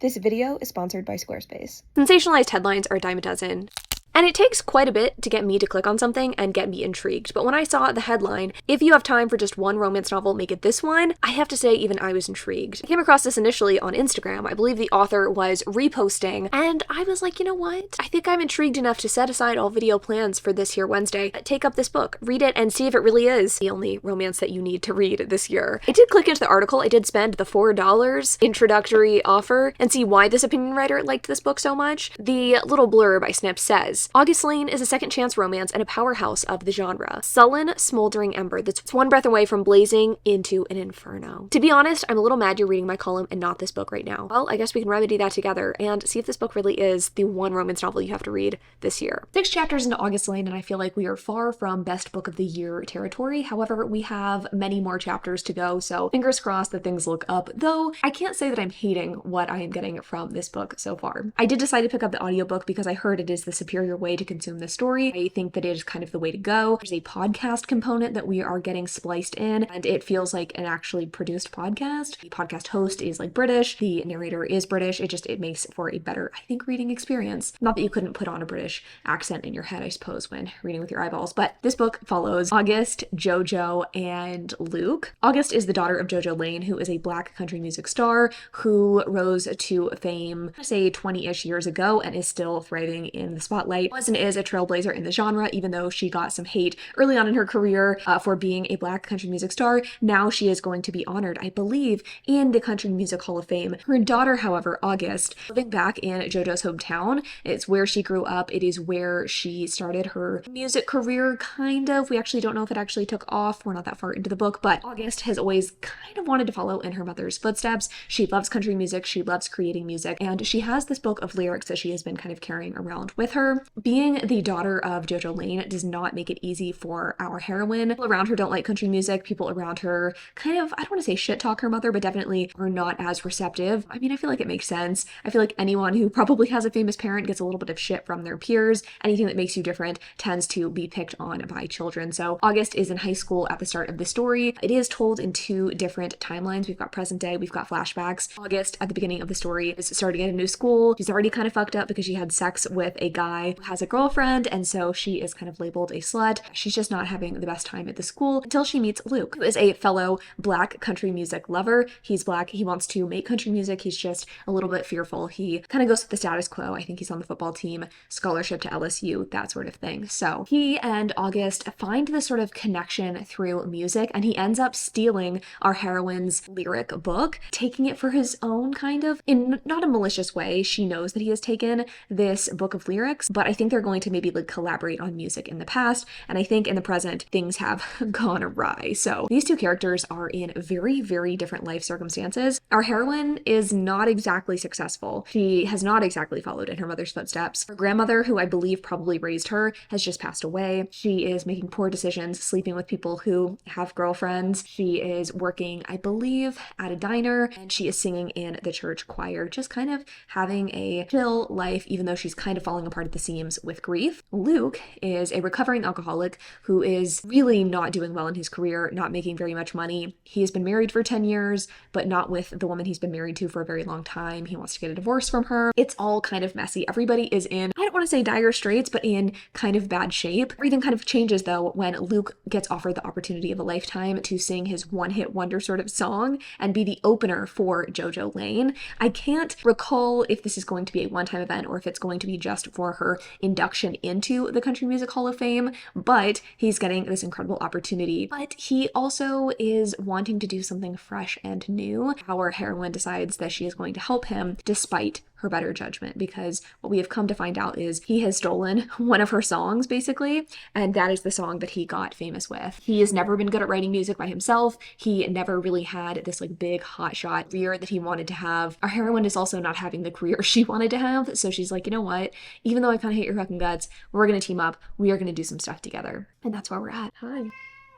This video is sponsored by Squarespace. Sensationalized headlines are a dime a dozen. And it takes quite a bit to get me to click on something and get me intrigued. But when I saw the headline, if you have time for just one romance novel, make it this one, I have to say even I was intrigued. I came across this initially on Instagram. I believe the author was reposting, and I was like, you know what? I think I'm intrigued enough to set aside all video plans for this here Wednesday. Take up this book, read it, and see if it really is the only romance that you need to read this year. I did click into the article. I did spend the $4 introductory offer and see why this opinion writer liked this book so much. The little blurb I snipped says, August Lane is a second-chance romance and a powerhouse of the genre. Sullen, smoldering ember that's one breath away from blazing into an inferno. To be honest, I'm a little mad you're reading my column and not this book right now. Well, I guess we can remedy that together and see if this book really is the one romance novel you have to read this year. 6 chapters into August Lane, and I feel like we are far from best book of the year territory. However, we have many more chapters to go, so fingers crossed that things look up, though I can't say that I'm hating what I am getting from this book so far. I did decide to pick up the audiobook because I heard it is the superior way to consume this story. I think that it is kind of the way to go. There's a podcast component that we are getting spliced in, and it feels like an actually produced podcast. The podcast host is like British, the narrator is British. It makes for a better, I think, reading experience. Not that you couldn't put on a British accent in your head, I suppose, when reading with your eyeballs, but this book follows August, Jojo, and Luke. August is the daughter of Jojo Lane, who is a Black country music star who rose to fame, say 20-ish years ago, and is still thriving in the spotlight. Was and is a trailblazer in the genre, even though she got some hate early on in her career for being a Black country music star. Now she is going to be honored, I believe, in the Country Music Hall of Fame. Her daughter, however, August, living back in Jojo's hometown, it's where she grew up. It is where she started her music career, kind of. We actually don't know if it actually took off. We're not that far into the book, but August has always kind of wanted to follow in her mother's footsteps. She loves country music. She loves creating music, and she has this book of lyrics that she has been kind of carrying around with her. Being the daughter of Jojo Lane does not make it easy for our heroine. People around her don't like country music. People around her kind of, I don't want to say shit talk her mother, but definitely are not as receptive. I mean, I feel like it makes sense. I feel like anyone who probably has a famous parent gets a little bit of shit from their peers. Anything that makes you different tends to be picked on by children. So August is in high school at the start of the story. It is told in 2 different timelines. We've got present day, we've got flashbacks. August at the beginning of the story is starting at a new school. She's already kind of fucked up because she had sex with a guy who has a girlfriend, and so she is kind of labeled a slut. She's just not having the best time at the school until she meets Luke, who is a fellow Black country music lover. He's Black, he wants to make country music, he's just a little bit fearful. He kind of goes with the status quo. I think he's on the football team, scholarship to LSU, that sort of thing. So he and August find this sort of connection through music, and he ends up stealing our heroine's lyric book, taking it for his own, kind of, in not a malicious way. She knows that he has taken this book of lyrics, but I think they're going to maybe like collaborate on music in the past, and I think in the present things have gone awry. So these 2 characters are in very, very different life circumstances. Our heroine is not exactly successful. She has not exactly followed in her mother's footsteps. Her grandmother, who I believe probably raised her, has just passed away. She is making poor decisions, sleeping with people who have girlfriends. She is working, I believe, at a diner, and she is singing in the church choir, just kind of having a chill life, even though she's kind of falling apart at the seams with grief. Luke is a recovering alcoholic who is really not doing well in his career, not making very much money. He has been married for 10 years, but not with the woman he's been married to for a very long time. He wants to get a divorce from her. It's all kind of messy. Everybody is in, I don't want to say dire straits, but in kind of bad shape. Everything kind of changes though when Luke gets offered the opportunity of a lifetime to sing his one-hit wonder sort of song and be the opener for Jojo Lane. I can't recall if this is going to be a one-time event or if it's going to be just for her induction into the Country Music Hall of Fame, but he's getting this incredible opportunity. But he also is wanting to do something fresh and new. Our heroine decides that she is going to help him despite her better judgment, because what we have come to find out is he has stolen one of her songs, basically, and that is the song that he got famous with. He has never been good at writing music by himself. He never really had this like big hotshot career that he wanted to have. Our heroine is also not having the career she wanted to have, so she's like, you know what, even though I kind of hate your fucking guts, we're gonna team up, we are gonna do some stuff together. And that's where we're at. Hi.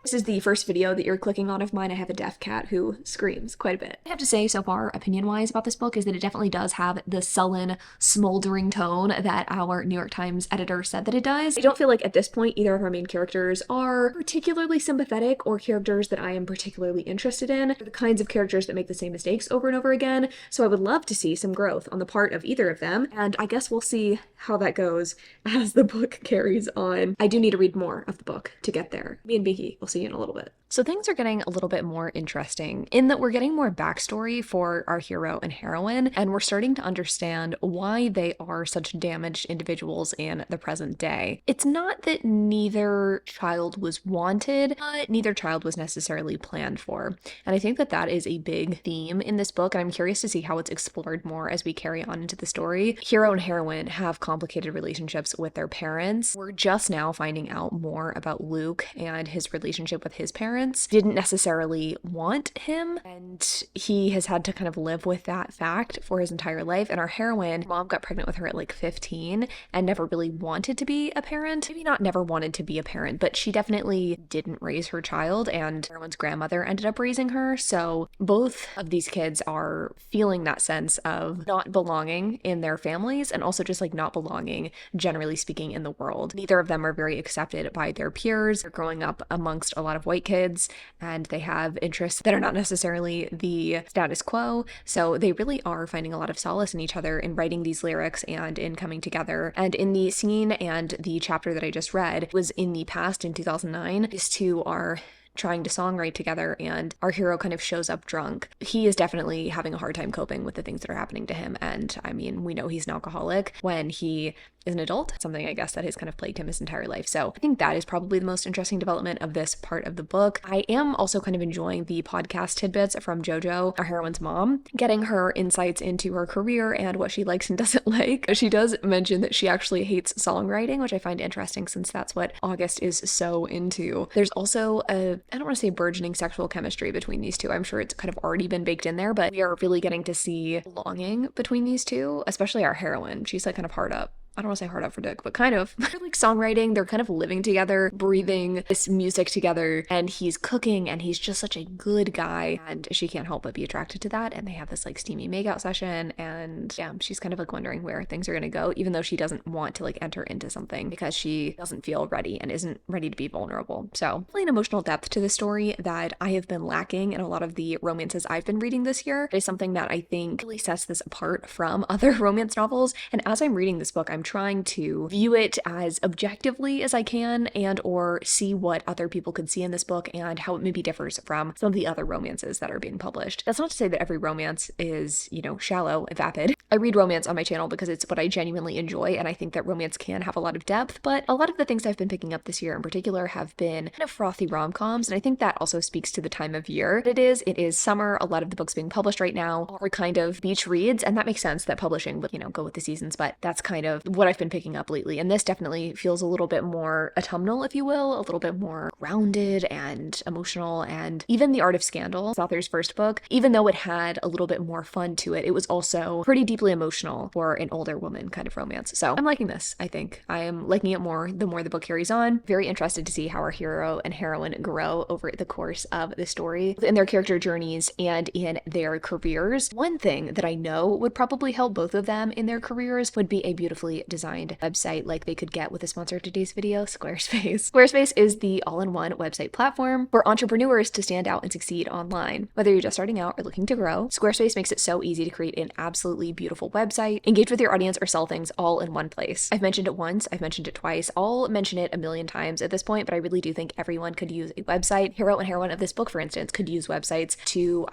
This is the first video that you're clicking on of mine. I have a deaf cat who screams quite a bit. I have to say so far, opinion-wise about this book, is that it definitely does have the sullen, smoldering tone that our New York Times editor said that it does. I don't feel like at this point either of our main characters are particularly sympathetic or characters that I am particularly interested in. They're the kinds of characters that make the same mistakes over and over again, so I would love to see some growth on the part of either of them, and I guess we'll see how that goes as the book carries on. I do need to read more of the book to get there. Me and Binky will see you in a little bit. So things are getting a little bit more interesting in that we're getting more backstory for our hero and heroine, and we're starting to understand why they are such damaged individuals in the present day. It's not that neither child was wanted, but neither child was necessarily planned for. And I think that that is a big theme in this book, and I'm curious to see how it's explored more as we carry on into the story. Hero and heroine have complicated relationships with their parents. We're just now finding out more about Luke and his relationship with his parents. Didn't necessarily want him, and he has had to kind of live with that fact for his entire life. And our heroine, mom got pregnant with her at like 15 and never really wanted to be a parent. Maybe not never wanted to be a parent, but she definitely didn't raise her child, and heroine's grandmother ended up raising her. So both of these kids are feeling that sense of not belonging in their families, and also just like not belonging, generally speaking, in the world. Neither of them are very accepted by their peers. They're growing up amongst a lot of white kids, and they have interests that are not necessarily the status quo. So they really are finding a lot of solace in each other in writing these lyrics and in coming together. And in the scene and the chapter that I just read was in the past in 2009. These two are trying to songwrite together, and our hero kind of shows up drunk. He is definitely having a hard time coping with the things that are happening to him, and I mean, we know he's an alcoholic when he is an adult, something I guess that has kind of plagued him his entire life. So I think that is probably the most interesting development of this part of the book. I am also kind of enjoying the podcast tidbits from JoJo, our heroine's mom, getting her insights into her career and what she likes and doesn't like. She does mention that she actually hates songwriting, which I find interesting since that's what August is so into. There's also I don't want to say burgeoning sexual chemistry between these two. I'm sure it's kind of already been baked in there, but we are really getting to see longing between these two, especially our heroine. She's like kind of hard up. I don't want to say hard up for Dick, but kind of. They're like songwriting, they're kind of living together, breathing this music together, and he's cooking, and he's just such a good guy, and she can't help but be attracted to that, and they have this like steamy makeout session, and yeah, she's kind of like wondering where things are gonna go, even though she doesn't want to like enter into something because she doesn't feel ready and isn't ready to be vulnerable. So, definitely an emotional depth to the story that I have been lacking in a lot of the romances I've been reading this year. It is something that I think really sets this apart from other romance novels, and as I'm reading this book, I'm trying to view it as objectively as I can, and or see what other people could see in this book and how it maybe differs from some of the other romances that are being published. That's not to say that every romance is, shallow and vapid. I read romance on my channel because it's what I genuinely enjoy, and I think that romance can have a lot of depth, but a lot of the things I've been picking up this year in particular have been kind of frothy rom-coms, and I think that also speaks to the time of year it is. It is summer. A lot of the books being published right now are kind of beach reads, and that makes sense that publishing would, go with the seasons, but that's kind of what I've been picking up lately, and this definitely feels a little bit more autumnal, if you will, a little bit more grounded and emotional. And even The Art of Scandal, this author's first book, even though it had a little bit more fun to it, it was also pretty deeply emotional for an older woman kind of romance. So I'm liking this. I think I am liking it more the more the book carries on. Very interested to see how our hero and heroine grow over the course of the story, in their character journeys and in their careers. One thing that I know would probably help both of them in their careers would be a beautifully designed website like they could get with the sponsor of today's video, Squarespace. Squarespace is the all-in-one website platform for entrepreneurs to stand out and succeed online. Whether you're just starting out or looking to grow, Squarespace makes it so easy to create an absolutely beautiful website, engage with your audience, or sell things all in one place. I've mentioned it once, I've mentioned it twice, I'll mention it a million times at this point, but I really do think everyone could use a website. Hero and heroine of this book, for instance, could use websites to,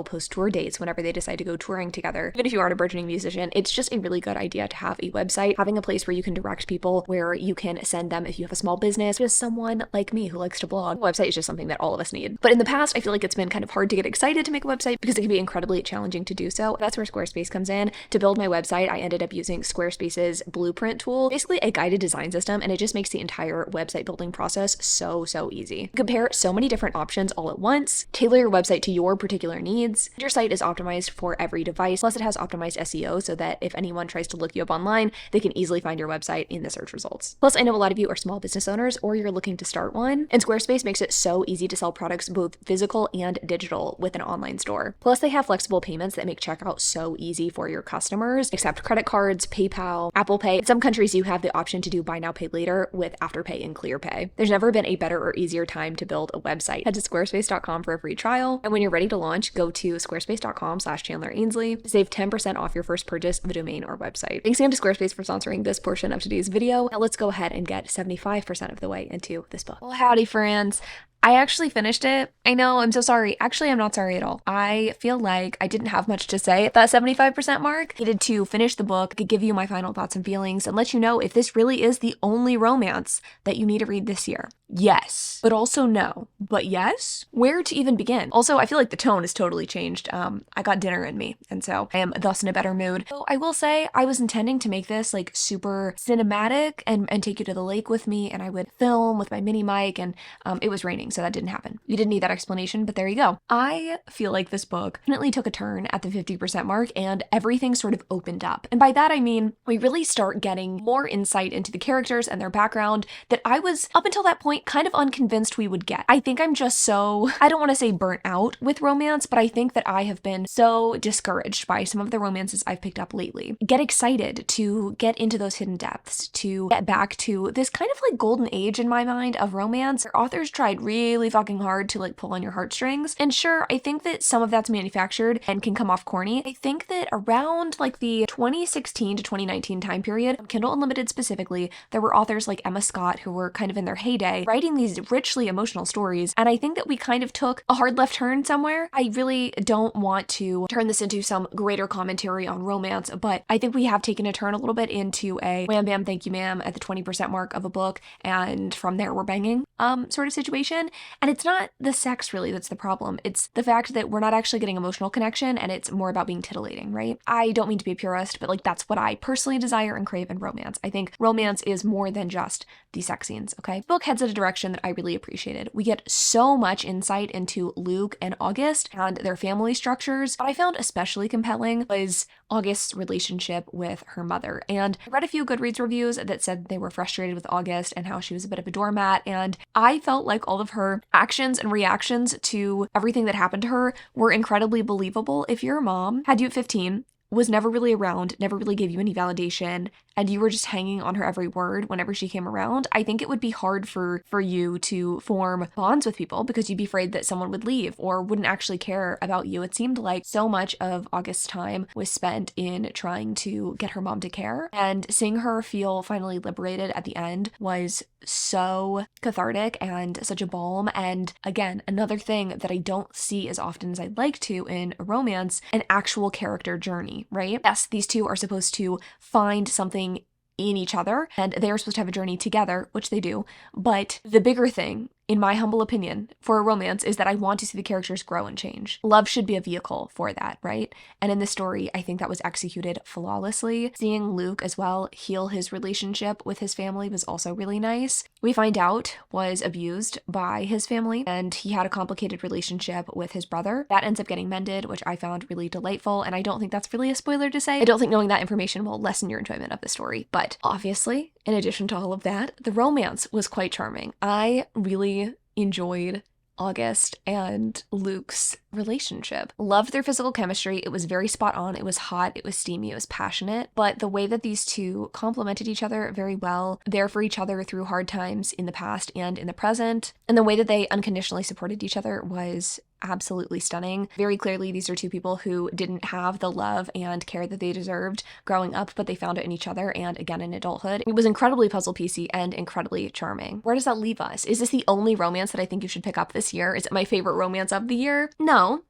post tour dates whenever they decide to go touring together. Even if you aren't a burgeoning musician, it's just a really good idea to have a website, having a place where you can direct people, where you can send them, if you have a small business, just someone like me who likes to blog. A website is just something that all of us need. But in the past, I feel like it's been kind of hard to get excited to make a website because it can be incredibly challenging to do so. That's where Squarespace comes in. To build my website, I ended up using Squarespace's blueprint tool, basically a guided design system, and it just makes the entire website building process so easy. Compare so many different options all at once, tailor your website to your particular needs. Your site is optimized for every device, plus it has optimized SEO so that if anyone tries to look you up online, they can can easily find your website in the search results. Plus, I know a lot of you are small business owners or you're looking to start one, and Squarespace makes it so easy to sell products both physical and digital with an online store. Plus, they have flexible payments that make checkout so easy for your customers. Accept credit cards, PayPal, Apple Pay. In some countries, you have the option to do buy now, pay later with Afterpay and ClearPay. There's never been a better or easier time to build a website. Head to squarespace.com for a free trial, and when you're ready to launch, go to squarespace.com/chandler.ainsley to save 10% off your first purchase of a domain or website. Thanks again to Squarespace for sponsoring this portion of today's video. Now let's go ahead and get 75% of the way into this book. Well, howdy friends. I actually finished it. I know, I'm so sorry. Actually, I'm not sorry at all. I feel like I didn't have much to say at that 75% mark. I needed to finish the book, give you my final thoughts and feelings, and let you know if this really is the only romance that you need to read this year. Yes, but also no. But yes? Where to even begin? Also, I feel like the tone has totally changed. I got dinner in me, and so I am thus in a better mood. So I will say I was intending to make this like super cinematic and take you to the lake with me, and I would film with my mini mic, and it was raining, so that didn't happen. You didn't need that explanation, but there you go. I feel like this book definitely took a turn at the 50% mark, and everything sort of opened up. And by that I mean we really start getting more insight into the characters and their background that I was, up until that point, kind of unconvinced we would get. I think I'm just so, I don't want to say burnt out with romance, but I think that I have been so discouraged by some of the romances I've picked up lately. Get excited to get into those hidden depths, to get back to this kind of like golden age in my mind of romance. Our authors tried really fucking hard to like pull on your heartstrings. And sure, I think that some of that's manufactured and can come off corny. I think that around like the 2016 to 2019 time period, Kindle Unlimited specifically, there were authors like Emma Scott who were kind of in their heyday writing these richly emotional stories. And I think that we kind of took a hard left turn somewhere. I really don't want to turn this into some greater commentary on romance, but I think we have taken a turn a little bit into a wham bam thank you ma'am at the 20% mark of a book, and from there we're banging sort of situation. And it's not the sex really that's the problem. It's the fact that we're not actually getting emotional connection, and it's more about being titillating, right? I don't mean to be a purist, but like that's what I personally desire and crave in romance. I think romance is more than just the sex scenes, okay? The book heads in a direction that I really appreciated. We get so much insight into Luke and August and their family structures. What I found especially compelling was August's relationship with her mother. And I read a few Goodreads reviews that said they were frustrated with August and how she was a bit of a doormat, and I felt like all of her actions and reactions to everything that happened to her were incredibly believable. If your mom had you at 15, was never really around, never really gave you any validation, and you were just hanging on her every word whenever she came around, I think it would be hard for you to form bonds with people because you'd be afraid that someone would leave or wouldn't actually care about you. It seemed like so much of August's time was spent in trying to get her mom to care, and seeing her feel finally liberated at the end was so cathartic and such a balm. And again, another thing that I don't see as often as I'd like to in a romance, an actual character journey, right? Yes, these two are supposed to find something in each other, and they are supposed to have a journey together, which they do. But the bigger thing, in my humble opinion, for a romance is that I want to see the characters grow and change. Love should be a vehicle for that, right? And in this story, I think that was executed flawlessly. Seeing Luke as well heal his relationship with his family was also really nice. We find out was abused by his family, and he had a complicated relationship with his brother. That ends up getting mended, which I found really delightful, and I don't think that's really a spoiler to say. I don't think knowing that information will lessen your enjoyment of the story, but obviously, in addition to all of that, the romance was quite charming. I really enjoyed August and Luke's relationship. Loved their physical chemistry. It was very spot on. It was hot. It was steamy. It was passionate. But the way that these two complemented each other very well, there for each other through hard times in the past and in the present, and the way that they unconditionally supported each other was absolutely stunning. Very clearly, these are two people who didn't have the love and care that they deserved growing up, but they found it in each other and again in adulthood. It was incredibly puzzle piecey and incredibly charming. Where does that leave us? Is this the only romance that I think you should pick up this year? Is it my favorite romance of the year? No,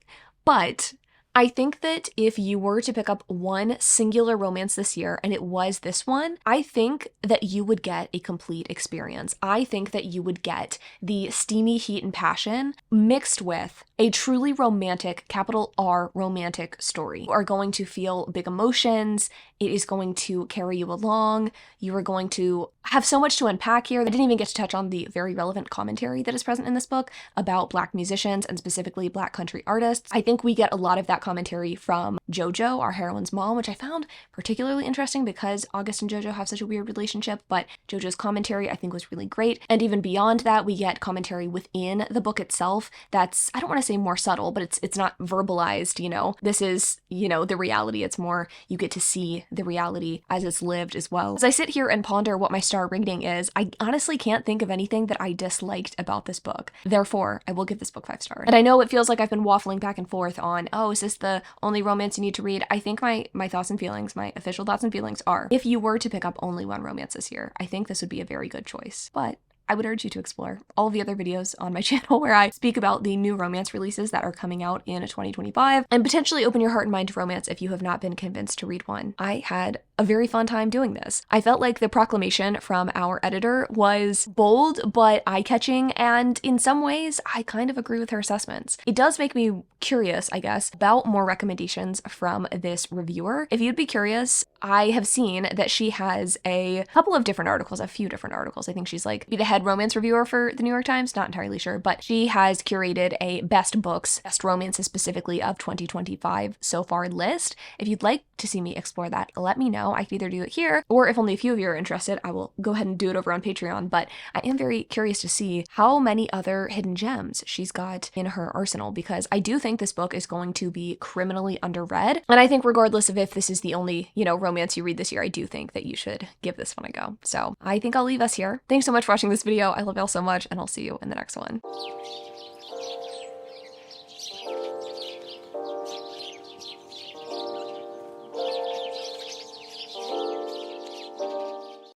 but I think that if you were to pick up one singular romance this year, and it was this one, I think that you would get a complete experience. I think that you would get the steamy heat and passion mixed with a truly romantic, capital R, romantic story. You are going to feel big emotions. It is going to carry you along. You are going to have so much to unpack here. I didn't even get to touch on the very relevant commentary that is present in this book about Black musicians and specifically Black country artists. I think we get a lot of that commentary from JoJo, our heroine's mom, which I found particularly interesting because August and JoJo have such a weird relationship, but JoJo's commentary I think was really great. And even beyond that, we get commentary within the book itself that's, I don't want to say more subtle, but it's not verbalized, you know. This is, you know, the reality. It's more, you get to see the reality as it's lived as well. As I sit here and ponder what my star rating is, I honestly can't think of anything that I disliked about this book. Therefore, I will give this book 5 stars. And I know it feels like I've been waffling back and forth on, oh, is this the only romance you need to read? I think my thoughts and feelings, my official thoughts and feelings are, if you were to pick up only one romance this year, I think this would be a very good choice. But I would urge you to explore all of the other videos on my channel where I speak about the new romance releases that are coming out in 2025 and potentially open your heart and mind to romance if you have not been convinced to read one. I had a very fun time doing this. I felt like the proclamation from our editor was bold but eye-catching, and in some ways I kind of agree with her assessments. It does make me curious, I guess, about more recommendations from this reviewer. If you'd be curious, I have seen that she has a couple of different articles, a few different articles. I think she's like the head romance reviewer for the New York Times, not entirely sure, but she has curated a best books, best romances specifically of 2025 so far list. If you'd like to see me explore that, let me know. I could either do it here, or if only a few of you are interested, I will go ahead and do it over on Patreon. But I am very curious to see how many other hidden gems she's got in her arsenal, because I do think this book is going to be criminally underread. And I think regardless of if this is the only, you know, romance you read this year, I do think that you should give this one a go. So I think I'll leave us here. Thanks so much for watching this video. I love y'all so much, and I'll see you in the next one.